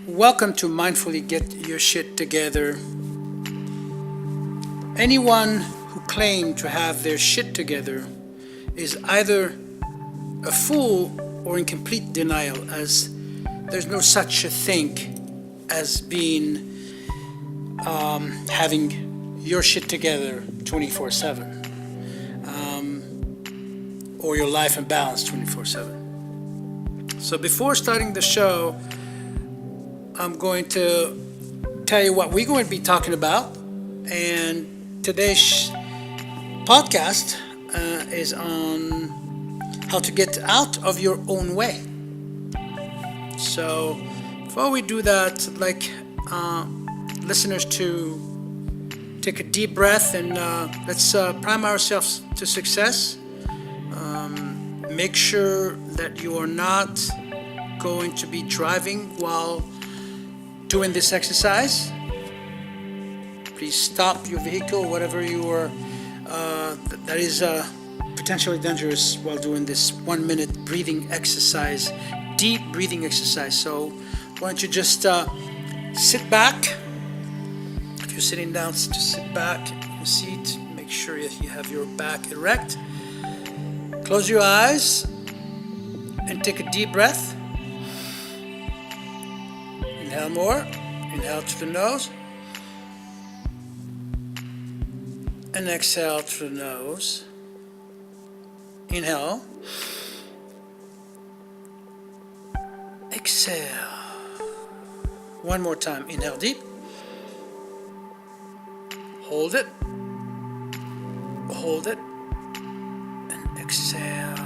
Welcome to Mindfully Get Your Shit Together. Anyone who claims to have their shit together is either a fool or in complete denial, as there's no such a thing as being having your shit together 24/7, or your life in balance 24/7. So before starting the show, I'm going to tell you what we're going to be talking about, and today's podcast is on how to get out of your own way. So before we do that, I'd like listeners to take a deep breath and let's prime ourselves to success. Make sure that you are not going to be driving while doing this exercise. Please stop your vehicle, whatever you are that is potentially dangerous while doing this 1 minute breathing exercise, deep breathing exercise. So why don't you just sit back. If you're sitting down, just sit back in your seat. Make sure that you have your back erect. Close your eyes and take a deep breath. Inhale more. Inhale through the nose. And exhale through the nose. Inhale. Exhale. One more time. Inhale deep. Hold it. Hold it. And exhale.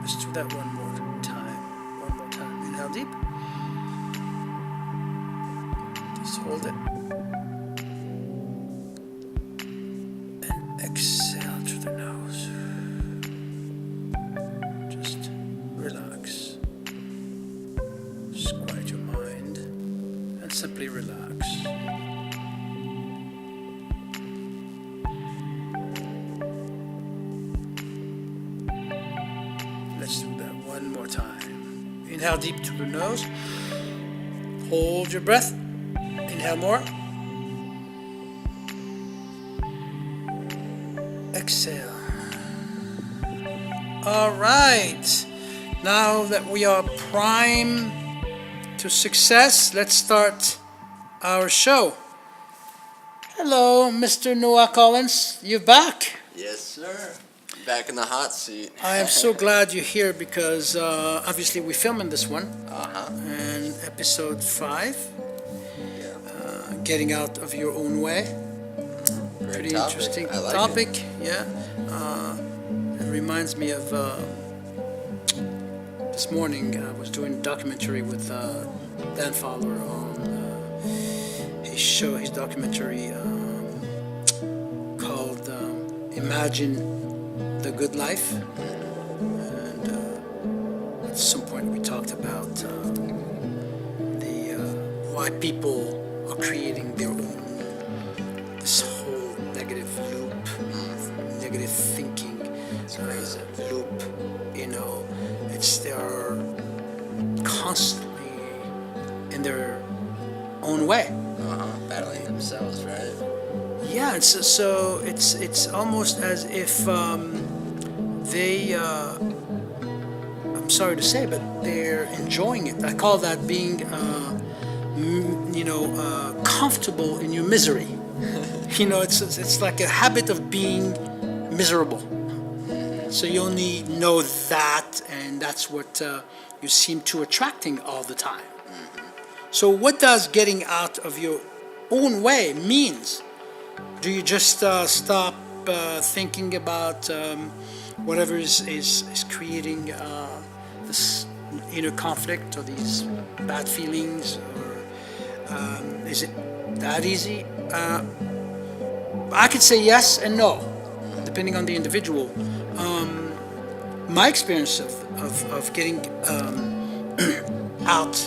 Let's do that one more time. One more time. Inhale deep. Just hold it. And exhale through the nose. Just relax. Just quiet your mind and simply relax. Let's do that one more time. Inhale deep through the nose. Hold your breath. Inhale more. Exhale. All right. Now that we are prime to success, let's start our show. Hello, Mr. Noah Collins. You're back. Yes, sir. Back in the hot seat. I am so glad you're here because obviously we're filming this one. And episode 5. Yeah. Getting out of your own way. Great Pretty topic. interesting I like topic. it. Yeah. It reminds me of this morning I was doing a documentary with Dan Fowler on his show, his documentary called Imagine the Good Life, and at some point we talked about the why people are creating their own this whole negative loop, negative thinking loop. You know, they're constantly in their own way. Battling themselves, right? Yeah, it's almost as if they, I'm sorry to say, but they're enjoying it. I call that being, comfortable in your misery. It's like a habit of being miserable. So you only know that, and that's what you seem to attracting all the time. So what does getting out of your own way means? Do you just stop thinking about whatever is creating this inner conflict or these bad feelings, or is it that easy? I could say yes and no, depending on the individual. My experience of getting out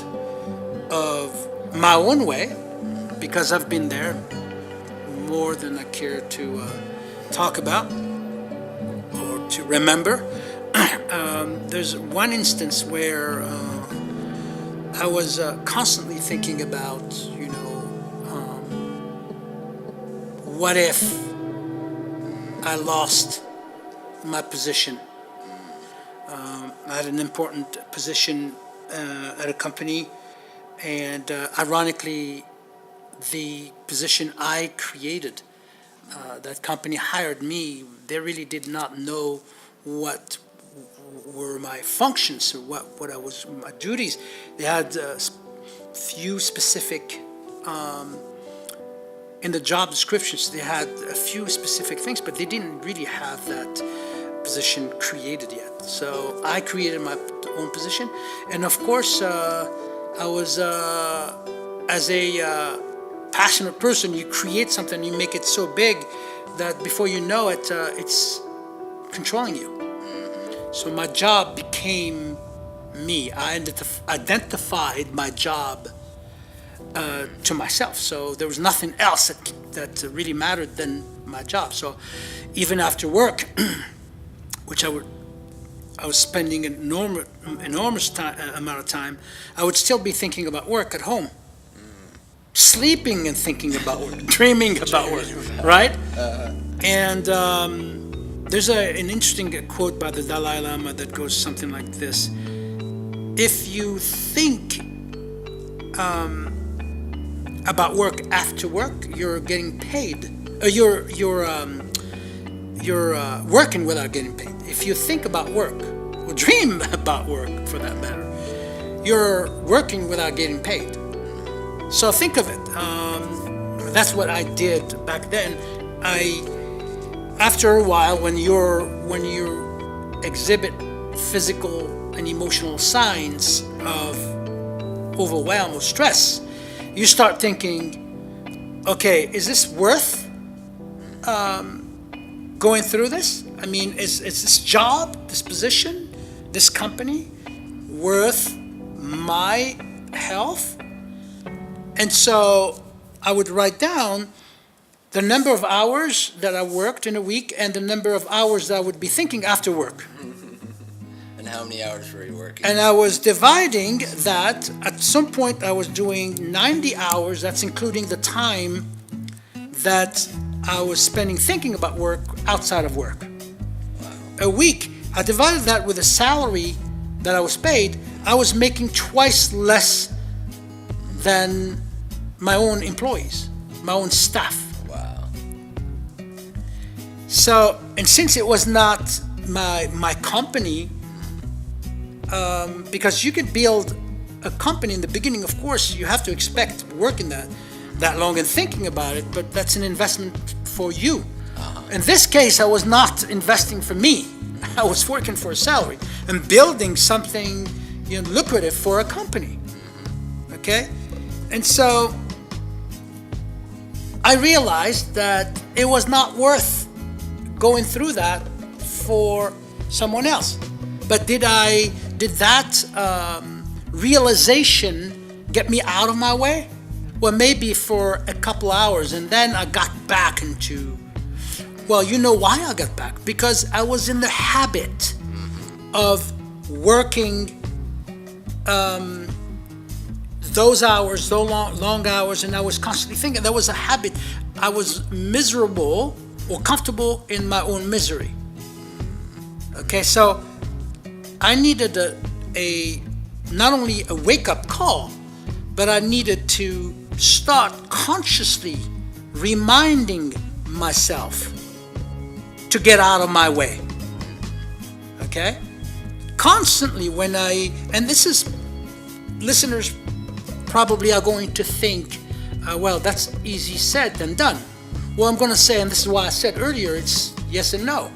of my own way, because I've been there more than I care to talk about or to remember. There's one instance where I was constantly thinking about, what if I lost my position? I had an important position at a company, and ironically, the position I created, that company hired me. They really did not know what were my functions or what I was, my duties. They had few specific in the job descriptions. They had a few specific things, but they didn't really have that position created yet. So I created my own position, and of course, I was as a passionate person. You create something, you make it so big that before you know it, it's controlling you. So my job became me. I identified my job to myself. So there was nothing else that really mattered than my job. So even after work, which I was spending an enormous amount of time, I would still be thinking about work at home, sleeping and thinking about work, dreaming about work, right? And there's an interesting quote by the Dalai Lama that goes something like this: if you think about work after work, you're getting paid. You're working without getting paid. If you think about work, or dream about work for that matter, you're working without getting paid. So think of it. That's what I did back then. After a while, when you exhibit physical and emotional signs of overwhelm or stress, you start thinking, okay, is this worth going through this? I mean, is this job, this position, this company worth my health? And so I would write down the number of hours that I worked in a week and the number of hours that I would be thinking after work. And how many hours were you working? And I was dividing that. At some point I was doing 90 hours. That's including the time that I was spending thinking about work outside of work. Wow. A week, I divided that with a salary that I was paid. I was making twice less than my own employees, my own staff. Wow. So, and since it was not my company, because you could build a company in the beginning, of course, you have to expect working that long and thinking about it, but that's an investment for you. In this case, I was not investing for me. I was working for a salary and building something lucrative for a company. Okay? And so I realized that it was not worth going through that for someone else. But did that realization get me out of my way? Well, maybe for a couple hours, and then I got back into, well, you know why I got back? Because I was in the habit of working those hours, those long hours, and I was constantly thinking. That was a habit. I was miserable or comfortable in my own misery. Okay, so I needed a not only a wake-up call, but I needed to start consciously reminding myself to get out of my way. Okay? Constantly and this is, listeners probably are going to think, well, that's easy said than done. Well, I'm going to say, and this is why I said earlier, it's yes and no.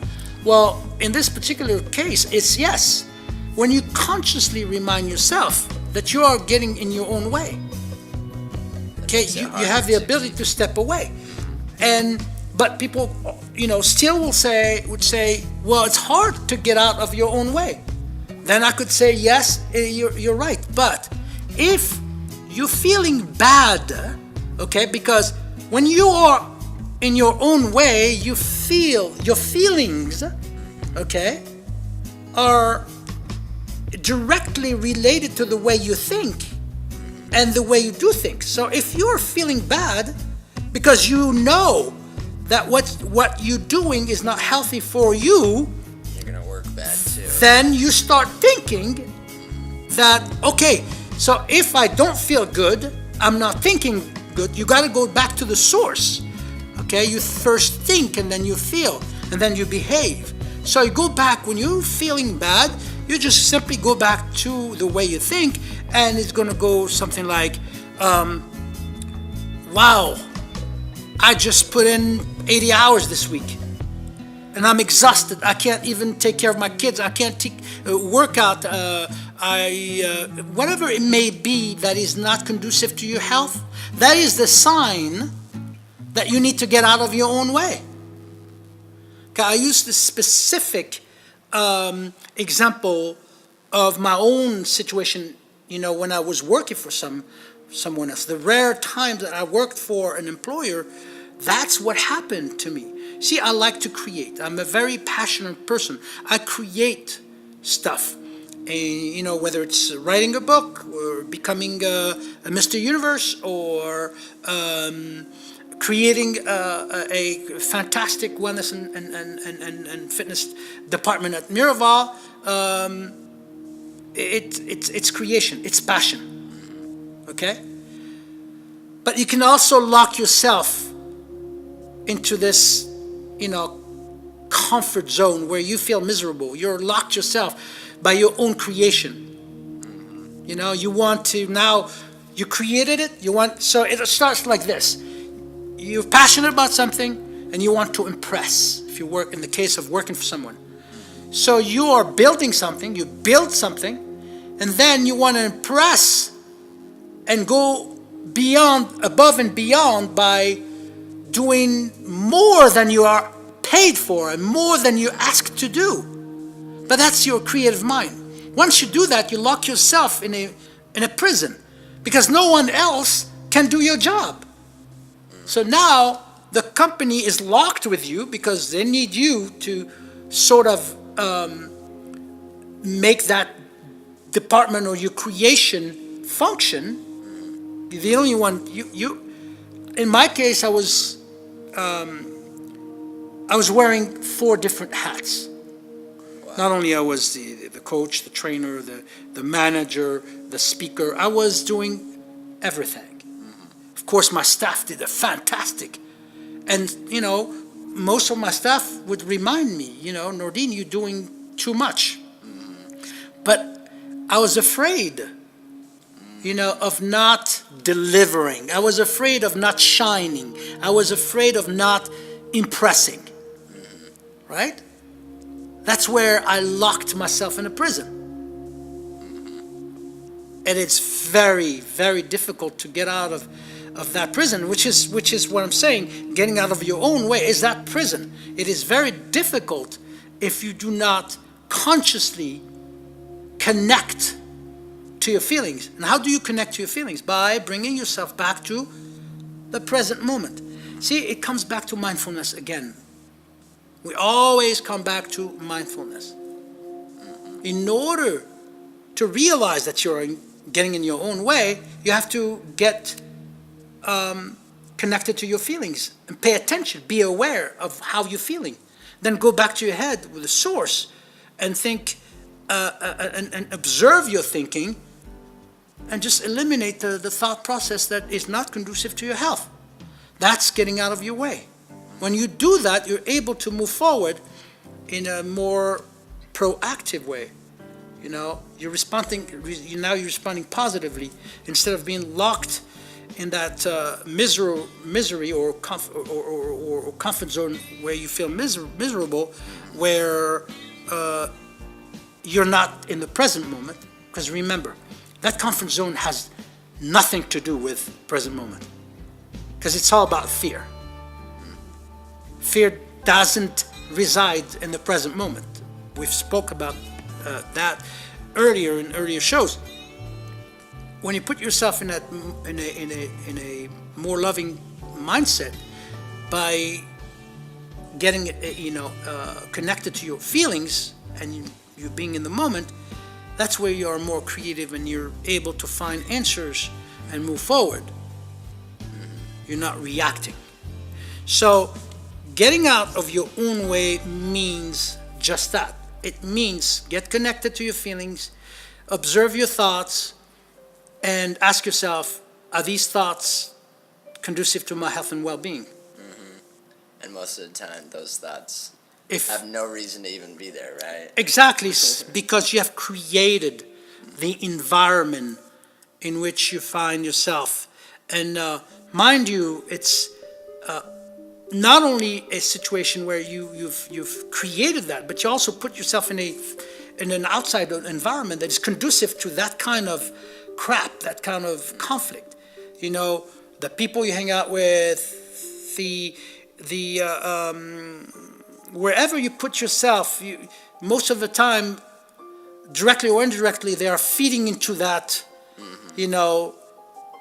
Well, in this particular case, it's yes. When you consciously remind yourself that you are getting in your own way. Okay, you have the ability to step away. But people, still would say, well, it's hard to get out of your own way. Then I could say, yes, you're right. But if you're feeling bad, okay, because when you are in your own way, you feel your feelings, okay, are directly related to the way you think. and the way you do things. So if you're feeling bad because you know that what you're doing is not healthy for you, You're gonna work bad too. then you start thinking that, okay, so if I don't feel good, I'm not thinking good. You got to go back to the source. Okay, you first think and then you feel and then you behave. So you go back when you're feeling bad, you just simply go back to the way you think, and it's going to go something like, wow, I just put in 80 hours this week and I'm exhausted. I can't even take care of my kids. I can't work out. Whatever it may be that is not conducive to your health, that is the sign that you need to get out of your own way. Okay, I use this specific example of my own situation, when I was working for someone else. The rare times that I worked for an employer, that's what happened to me. See, I like to create. I'm a very passionate person. I create stuff. And, whether it's writing a book or becoming a Mr. Universe or creating a fantastic wellness and fitness department at Miraval, it's creation, it's passion, okay? But you can also lock yourself into this, comfort zone where you feel miserable. You're locked yourself by your own creation. You want to, now you created it, so it starts like this. You're passionate about something and you want to impress, if you work, in the case of working for someone. So you are building something, you build something, and then you want to impress and go above and beyond by doing more than you are paid for and more than you're asked to do. But that's your creative mind. Once you do that, you lock yourself in a prison because no one else can do your job. So now the company is locked with you because they need you to sort of make that department or your creation function. You're the only one. In my case, I was wearing 4 different hats. Wow. Not only I was the coach, the trainer, the manager, the speaker. I was doing everything. Of course, my staff did a fantastic, and most of my staff would remind me, Nordine, you're doing too much. But I was afraid, of not delivering. I was afraid of not shining. I was afraid of not impressing. Right? That's where I locked myself in a prison. And it's very, very difficult to get out of that prison, which is what I'm saying. Getting out of your own way is that prison. It is very difficult if you do not consciously connect to your feelings. And how do you connect to your feelings? By bringing yourself back to the present moment. See, it comes back to mindfulness again. We always come back to mindfulness. In order to realize that you're getting in your own way, you have to get connected to your feelings and pay attention, be aware of how you're feeling. Then go back to your head with the source and think and observe your thinking and just eliminate the thought process that is not conducive to your health. That's getting out of your way. When you do that, you're able to move forward in a more proactive way. You're responding. Now you're responding positively instead of being locked in that misery or comfort zone where you feel miserable, where you're not in the present moment. Because remember, that comfort zone has nothing to do with present moment, because it's all about fear. Fear doesn't reside in the present moment. We've spoke about that earlier in earlier shows. When you put yourself in a more loving mindset by getting connected to your feelings and you being in the moment, that's where you are more creative and you're able to find answers and move forward. You're not reacting. So getting out of your own way means just that. It means get connected to your feelings, observe your thoughts, and ask yourself, are these thoughts conducive to my health and well-being? And most of the time, those thoughts If have no reason to even be there, right? Exactly, because you have created the environment in which you find yourself. And mind you, it's not only a situation where you've created that, but you also put yourself in an outside environment that is conducive to that kind of crap, that kind of conflict. You know, the people you hang out with, wherever you put yourself, most of the time, directly or indirectly, they are feeding into that,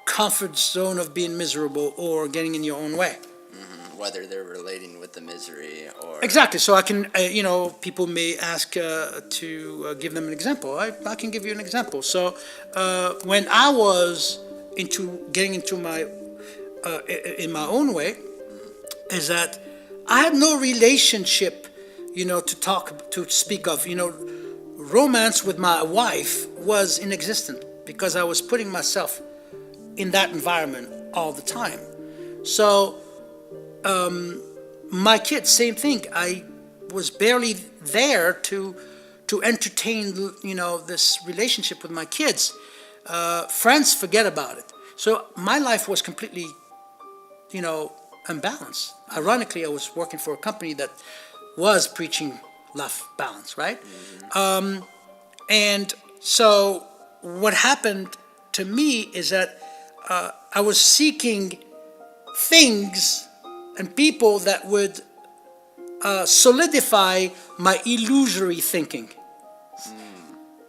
comfort zone of being miserable or getting in your own way. Whether they're relating with the misery or... Exactly. So I can, people may ask to give them an example. I can give you an example. So when I was getting into in my own way, is that I had no relationship, to speak of. Romance with my wife was inexistent because I was putting myself in that environment all the time. So my kids, same thing. I was barely there to entertain, this relationship with my kids. Friends, forget about it. So my life was completely, unbalanced. Ironically, I was working for a company that was preaching life balance, right? And so what happened to me is that I was seeking things and people that would solidify my illusory thinking,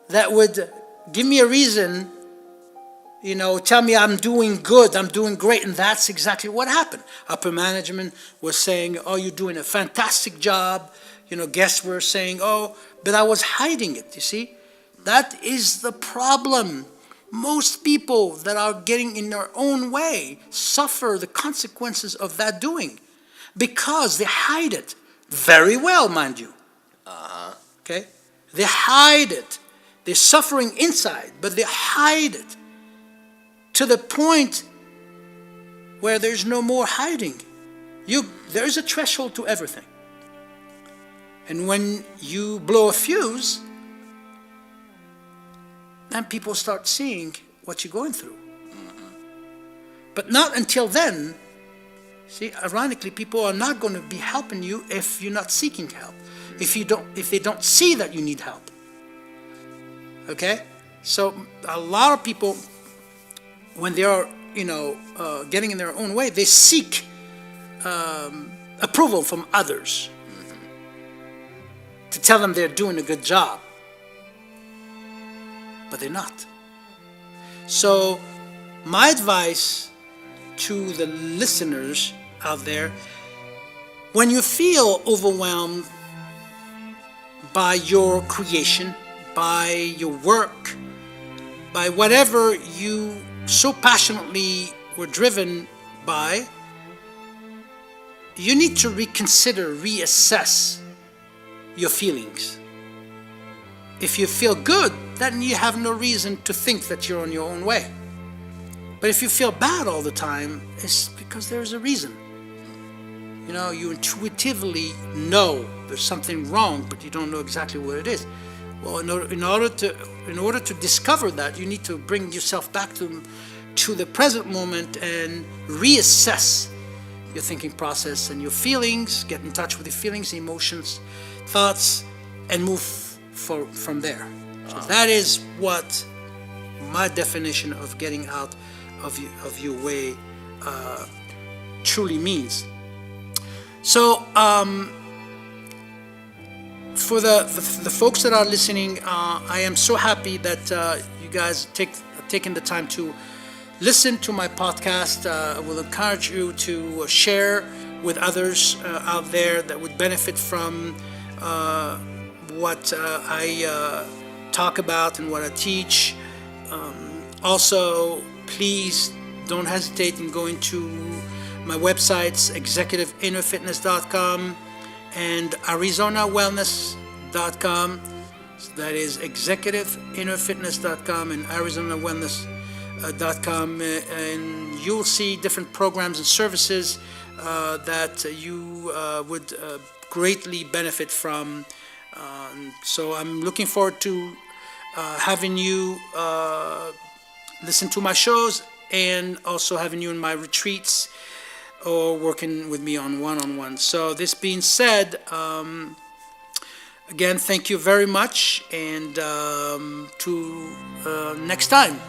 that would give me a reason, tell me I'm doing good, I'm doing great, and that's exactly what happened. Upper management was saying, oh, you're doing a fantastic job. Guests were saying, oh, but I was hiding it, you see? That is the problem. Most people that are getting in their own way suffer the consequences of that doing because they hide it very well, mind you. Okay? They hide it. They're suffering inside, but they hide it to the point where there's no more hiding. There's a threshold to everything. And when you blow a fuse, then people start seeing what you're going through. But not until then. See, ironically, people are not going to be helping you if you're not seeking help. If they don't see that you need help. Okay? So a lot of people, when they are, getting in their own way, they seek approval from others to tell them they're doing a good job. But they're not. So my advice to the listeners out there, when you feel overwhelmed by your creation, by your work, by whatever you so passionately were driven by, you need to reconsider, reassess your feelings. If you feel good, then you have no reason to think that you're on your own way. But if you feel bad all the time, it's because there's a reason. You intuitively know there's something wrong, but you don't know exactly what it is. Well, in order to discover that, you need to bring yourself back to the present moment and reassess your thinking process and your feelings, get in touch with your feelings, emotions, thoughts, and move from there. So that is what my definition of getting out of your way truly means. So for the folks that are listening, I am so happy that you guys taken the time to listen to my podcast. I will encourage you to share with others out there that would benefit from what I talk about and what I teach. Also, please don't hesitate in going to my websites, executiveinnerfitness.com and arizonawellness.com. That is executiveinnerfitness.com and arizonawellness.com, and you'll see different programs and services that you would greatly benefit from. So I'm looking forward to having you listen to my shows and also having you in my retreats or working with me on one-on-one. So this being said, again, thank you very much, and to next time.